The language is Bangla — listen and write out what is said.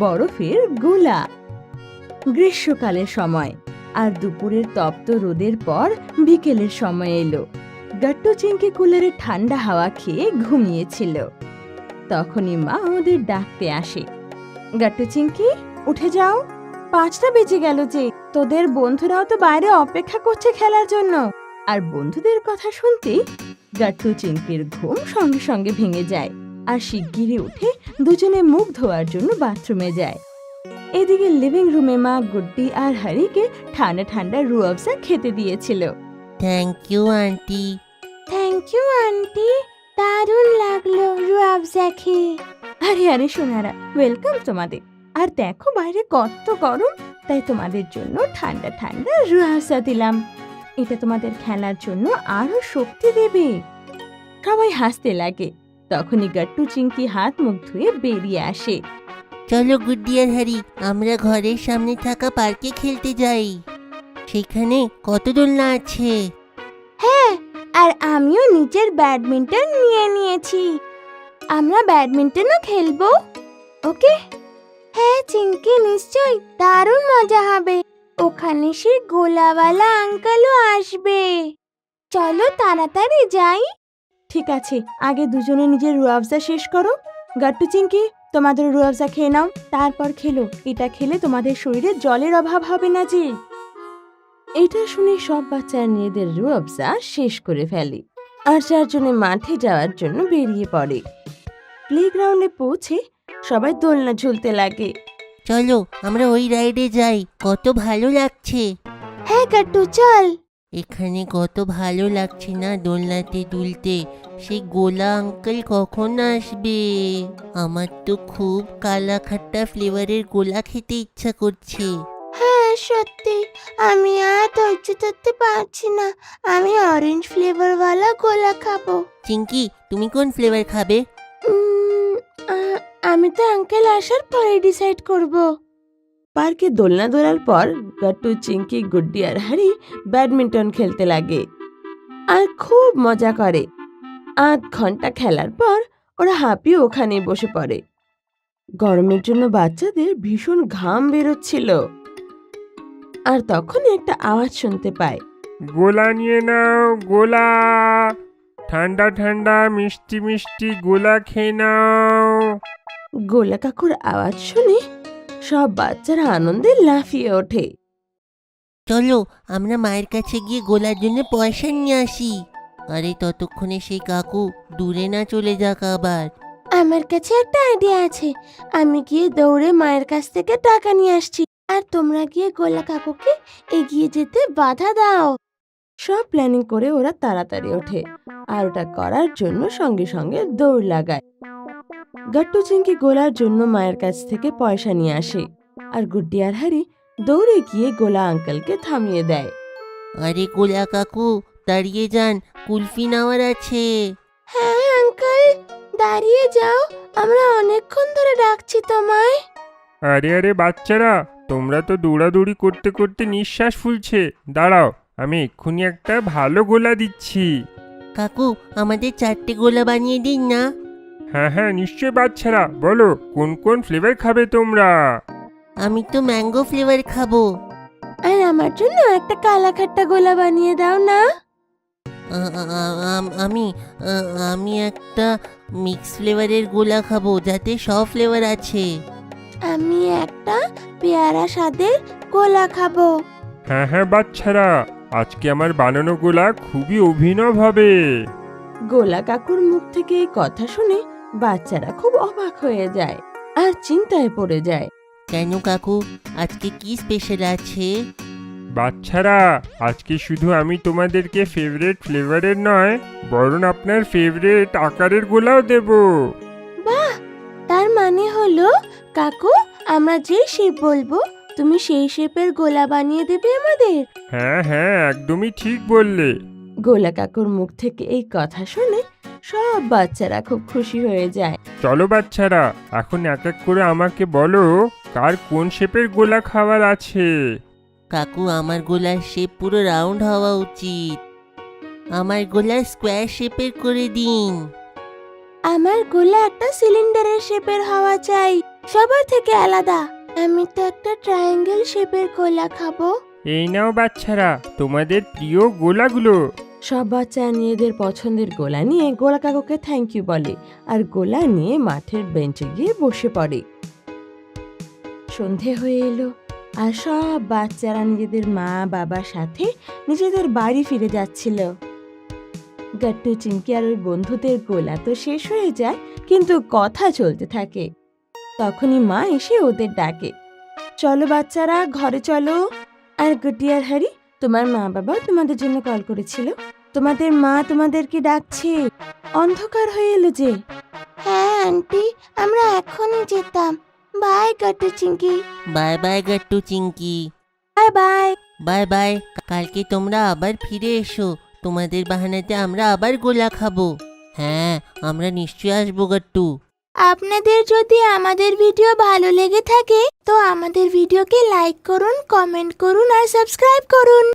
বরফের গোলা। গ্রীষ্মকালের সময়, আর দুপুরের তপ্ত রোদের পর বিকেলের সময় এলো। গাট্টু চিংকি কুলারের ঠান্ডা হাওয়া খেয়ে ঘুমিয়েছিল। তখনই মা ওদের ডাকতে আসে, গাট্টু চিংকি উঠে যাও, 5টা বেজে গেল যে। তোদের বন্ধুরাও তো বাইরে অপেক্ষা করছে খেলার জন্য। আর বন্ধুদের কথা শুনতেই গাট্টু চিংকির ঘুম সঙ্গে সঙ্গে ভেঙে যায়, আর শিগগিরই উঠে দুজনে মুখ ধোয়ার জন্য বাথরুমে যায়। এদিকে লিভিং রুমে মা গুড্ডি আর হরিকে ঠান্ডা ঠান্ডা রুয়াবজা খেতে দিয়েছিল। Thank you aunty. Thank you aunty, দারুণ লাগলো রুয়াবজা খেয়ে। আরে আরে সোনারা, ওয়েলকাম তোমাদের। আর দেখো বাইরে কত গরম, তাই তোমাদের জন্য ঠান্ডা ঠান্ডা রুয়াবজা দিলাম। এটা তোমাদের খেলার জন্য আরো শক্তি দেবে। সবাই হাসতে লাগে। তখনই গাট্টু চিংকি হাত মুখ ধুয়ে বেরিয়ে আসে। চলো গুড্ডি আর হ্যারি, আমরা ঘরের সামনে থাকা পার্কে খেলতে যাই। সেখানে কত দোলনা আছে। হ্যাঁ, আর আমিও নিজের ব্যাডমিন্টন নিয়ে নিয়েছি। আমরা ব্যাডমিন্টনও খেলবো, ওকে? হ্যাঁ চিংকি, নিশ্চয়ই দারুণ মজা হবে। ওখানে সে গোলাওয়ালা আঙ্কেলও আসবে। চলো তাড়াতাড়ি যাই। ঠিক আছে, আগে দুজনে নিজের রুয়াবজা শেষ করো। গাট্টু চিংকি, তোমাদের রুয়াবজা খেয়ে নাও, তারপর খেলো। এটা খেলে তোমাদের শরীরে জলের অভাব হবে না যে। এটা শুনে সব বাচ্চারা নিজেদের রুয়াবজা শেষ করে ফেলে, আর চারজনে মাঠে যাওয়ার জন্য বেরিয়ে পড়ে। প্লেগ্রাউন্ডে পৌঁছে সবাই দোলনা ঝুলতে লাগে। চলো আমরা ওই রাইডে যাই, কত ভালো লাগছে। হ্যাঁ গাট্টু, চল। এখানে কত ভালো লাগছে না দোলনাতে দুলতে। সেই গোলা আঙ্কেল কখন আসবে? আমার তো খুব কালা খাট্টা ফ্লেভারের গোলা খেতে ইচ্ছা করছে। হ্যাঁ সত্যি, আমি আর ধৈর্য ধরতে পারছি না। আমি অরেঞ্জ ফ্লেভারওয়ালা গোলা খাবো। চিঙ্কি, তুমি কোন ফ্লেভার খাবে? আমি তো আঙ্কেল আসার পরে ডিসাইড করব। পার্কে দোলনা দোলার পর গাট্টু চিংকি গুড্ডি আর হ্যারি ব্যাডমিন্টন খেলতে লাগে আর খুব মজা করে। 8 ঘন্টা খেলার পর ওরা হাঁপিয়ে ওখানে বসে পড়ে। গরমের জন্য বাচ্চাদের ভীষণ ঘাম বেরোচ্ছিল। আর তখন একটা আওয়াজ শুনতে পায়, গোলা নিয়ে নাও, গোলা ঠান্ডা ঠান্ডা মিষ্টি মিষ্টি গোলা খেয়ে নাও। গোলা কাকুর আওয়াজ শুনে সব বাচ্চারা আনন্দে লাফিয়ে ওঠে। চলো আমরা মায়ের কাছে গিয়ে গোলার জন্য পয়সা নিয়ে আসি। আরে ততক্ষণে সেই কাকু দূরে না চলে যাক আবার। আমার কাছে একটা আইডিয়া আছে। আমি গিয়ে দৌড়ে মায়ের কাছ থেকে টাকা নিয়ে আসছি, আর তোমরা গিয়ে গোলা কাকুকে এগিয়ে যেতে বাধা দাও। সব প্ল্যানিং করে ওরা তাড়াতাড়ি ওঠে, আর ওটা করার জন্য সঙ্গে সঙ্গে দৌড় লাগায়। গাট্টু চিংকি গোলার জন্য মায়ের কাছ থেকে পয়সা নিয়ে আসে, আর গুড্ডি আর হ্যারি দৌড়ে গিয়ে গোলা আঙ্কেলকে থামিয়ে দেয়। আরে গোলা কাকু দাঁড়িয়ে যান, কুলফি নেওয়ার আছে। হ্যাঁ আঙ্কেল, দাঁড়িয়ে যাও, আমরা অনেকক্ষণ ধরে ডাকছি তোমায়। আরে আরে বাচ্চারা, তোমরা তো দৌড়াদৌড়ি করতে করতে নিঃশ্বাস ফুলছে। দাঁড়াও, আমি এক্ষুনি একটা ভালো গোলা দিচ্ছি। কাকু আমাদের 4টে গোলা বানিয়ে দিন না। হ্যাঁ হ্যাঁ নিশ্চয় বাচ্চারা, বলো কোন কোন ফ্লেভার খাবে তোমরা? আমি তো ম্যাঙ্গো ফ্লেভার খাবো। আর আমার জন্য একটা কালা খাট্টা গোলা বানিয়ে দাও না। আমি আমি একটা মিক্স ফ্লেভারের গোলা খাবো, যাতে সব ফ্লেভার আছে। আমি একটা পেয়ারা স্বাদের গোলা খাবো। হ্যাঁ হ্যাঁ বাচ্চারা, আজকে আমার বানানো গোলা খুবই অভিনব হবে। গোলা কাকুর মুখ থেকে এই কথা শুনে বাচ্চারা খুব অবাক হয়ে যায় আর চিন্তায় পড়ে যায়। কেন কাকু, আজকে কি স্পেশাল আছে? বাচ্চারা, আজকে শুধু আমি তোমাদেরকে ফেভারিট ফ্লেভারের নয়, বরং আপনার ফেভারিট আকারের গোলাও দেব। বাহ, তার মানে হলো কাকু, আমরা যে শেপ বলবো তুমি সেই শেপের গোলা বানিয়ে দেবে আমাদের। হ্যাঁ হ্যাঁ একদমই ঠিক বললে। গোলা কাকুর মুখ থেকে এই কথা শুনে সব বাচ্চারা খুব খুশি হয়ে যায়। চলো বাচ্চারা, এখন এক এক করে আমাকে বলো কার কোন শেপের গোলা খাবার আছে। কাকু আমার গোলার শেপ পুরো রাউন্ড হওয়া উচিত। আমার গোলা স্কোয়ার শেপের করে দিন। আমার গোলা একটা সিলিন্ডারের শেপের হওয়া চাই। সবার থেকে আলাদা। আমি তো একটা ট্রায়াঙ্গেল শেপের গোলা খাবো। এই নাও বাচ্চারা তোমাদের প্রিয় গোলাগুলো। সব বাচ্চা নিজেদের পছন্দের গোলা নিয়ে গোলা কাকুকে থ্যাংক ইউ বলে আর গোলা নিয়ে মাঠের বেঞ্চে গিয়ে বসে পড়ে। সন্ধে হয়ে এলো আর সব বাচ্চারা নিজেদের মা বাবার সাথে নিজেদের বাড়ি ফিরে যাচ্ছিল। গাট্টু, চিংকি আর ওর বন্ধুদের গোলা তো শেষ হয়ে যায়, কিন্তু কথা চলতে থাকে। তখনই মা এসে ওদের ডাকে, চলো বাচ্চারা ঘরে চলো। আর গুটি আর হারি, তোমার মা বাবা তোমাদের জন্য কল করেছিল, তোমাদের মা তোমাদেরকে ডাকছে। অন্ধকার হয়ে এলো যে। হ্যাঁ আন্টি, আমরা এখনই যেতাম। Bye Gattu Chinki. Bye bye Gattu Chinki. Bye bye. Bye bye. কালকে তোমরা আবার ফিরে এসো, তোমাদের বাহানাতে আমরা আবার গোলা খাবো। হ্যাঁ, আমরা নিশ্চয়ই আসবো গাট্টু। আপনাদের যদি আমাদের ভিডিও ভালো লেগে থাকে তো আমাদের ভিডিওকে লাইক করুন, কমেন্ট করুন আর সাবস্ক্রাইব করুন।